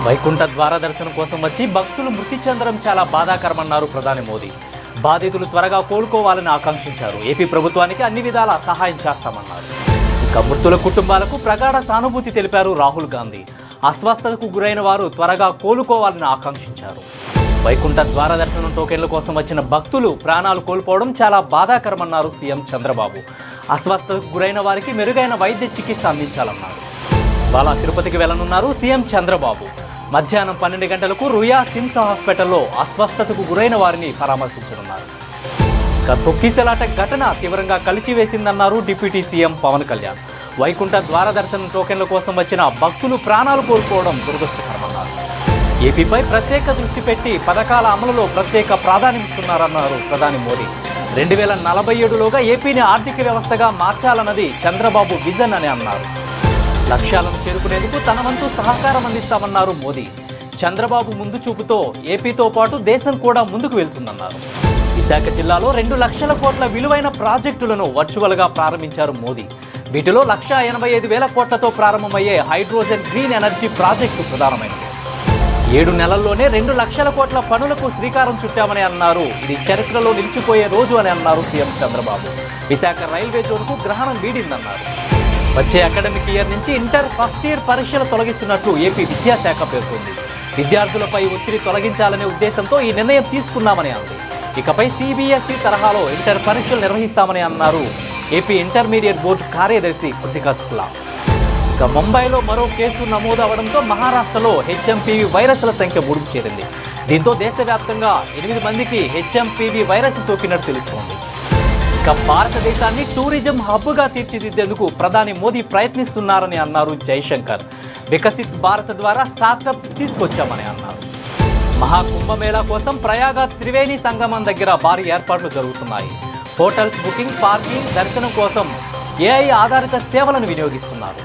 వైకుంఠ ద్వార దర్శనం కోసం వచ్చి భక్తులు మృతి చెందడం చాలా బాధాకరమన్నారు ప్రధాని మోదీ. బాధితులు త్వరగా కోలుకోవాలని ఆకాంక్షించారు. ఏపీ ప్రభుత్వానికి అన్ని విధాలా సహాయం చేస్తామన్నారు. ఇక మృతుల కుటుంబాలకు ప్రగాఢ సానుభూతి తెలిపారు రాహుల్ గాంధీ. అస్వస్థతకు గురైన వారు త్వరగా కోలుకోవాలని ఆకాంక్షించారు. వైకుంఠ ద్వార దర్శనం టోకెన్ల కోసం వచ్చిన భక్తులు ప్రాణాలు కోల్పోవడం చాలా బాధాకరమన్నారు సీఎం చంద్రబాబు. అస్వస్థతకు గురైన వారికి మెరుగైన వైద్య చికిత్స అందించాలన్నారు. ఇవాళ తిరుపతికి వెళ్లనున్నారు సీఎం చంద్రబాబు. మధ్యాహ్నం 12 గంటలకు రుయా సిమ్స్ హాస్పిటల్లో అస్వస్థతకు గురైన వారిని పరామర్శించనున్నారు. ఇక తొక్కిసలాట ఘటన తీవ్రంగా కలిచివేసిందన్నారు డిప్యూటీ సీఎం పవన్ కళ్యాణ్. వైకుంఠ ద్వార దర్శనం టోకెన్ల కోసం వచ్చిన భక్తులు ప్రాణాలు కోల్పోవడం దురదృష్టకరమన్నారు. ఏపీపై ప్రత్యేక దృష్టి పెట్టి పథకాల అమలులో ప్రత్యేక ప్రాధాన్యమిస్తున్నారన్నారు ప్రధాని మోదీ. 2047లోగా ఏపీని ఆర్థిక వ్యవస్థగా మార్చాలన్నది చంద్రబాబు విజన్ అని అన్నారు. లక్ష్యాలను చేరుకునేందుకు తన వంతు సహకారం అందిస్తామన్నారు మోదీ. చంద్రబాబు ముందు చూపుతో ఏపీతో పాటు దేశం కూడా ముందుకు వెళ్తుందన్నారు. విశాఖ జిల్లాలో 2 లక్షల కోట్ల విలువైన ప్రాజెక్టులను వర్చువల్గా ప్రారంభించారు మోదీ. వీటిలో 1,85,000 కోట్లతో ప్రారంభమయ్యే హైడ్రోజన్ గ్రీన్ ఎనర్జీ ప్రాజెక్టు ప్రధానమైనది. 7 నెలల్లోనే 2 లక్షల కోట్ల పనులకు శ్రీకారం చుట్టామని అన్నారు. ఇది చరిత్రలో నిలిచిపోయే రోజు అని అన్నారు సీఎం చంద్రబాబు. విశాఖ రైల్వే జోన్కు గ్రహణం వీడిందన్నారు. వచ్చే అకాడమిక్ ఇయర్ నుంచి ఇంటర్ ఫస్ట్ ఇయర్ పరీక్షలు తొలగిస్తున్నట్లు ఏపీ విద్యాశాఖ పేర్కొంది. విద్యార్థులపై ఒత్తిడి తొలగించాలనే ఉద్దేశంతో ఈ నిర్ణయం తీసుకున్నామని అంది. ఇకపై సిబిఎస్ఈ తరహాలో ఇంటర్ పరీక్షలు నిర్వహిస్తామని అన్నారు ఏపీ ఇంటర్మీడియట్ బోర్డు కార్యదర్శి కృతికా శుక్లా. ఇక ముంబైలో మరో కేసు నమోదు అవడంతో మహారాష్ట్రలో హెచ్ఎంపీవీ వైరస్ల సంఖ్య 3కు చేరింది. దీంతో దేశవ్యాప్తంగా 8 మందికి హెచ్ఎంపీవీ వైరస్ సోకినట్టు తెలుస్తోంది. ఇక భారతదేశాన్ని టూరిజం హబ్గా తీర్చిదిద్దేందుకు ప్రధాని మోదీ ప్రయత్నిస్తున్నారని అన్నారు జైశంకర్. వికసిత్ భారత్ ద్వారా స్టార్టప్స్ తీసుకొచ్చామని అన్నారు. మహాకుంభమేళా కోసం ప్రయాగ త్రివేణి సంగమం దగ్గర భారీ ఏర్పాట్లు జరుగుతున్నాయి. హోటల్స్ బుకింగ్, పార్కింగ్, దర్శనం కోసం ఏఐ ఆధారిత సేవలను వినియోగిస్తున్నారు.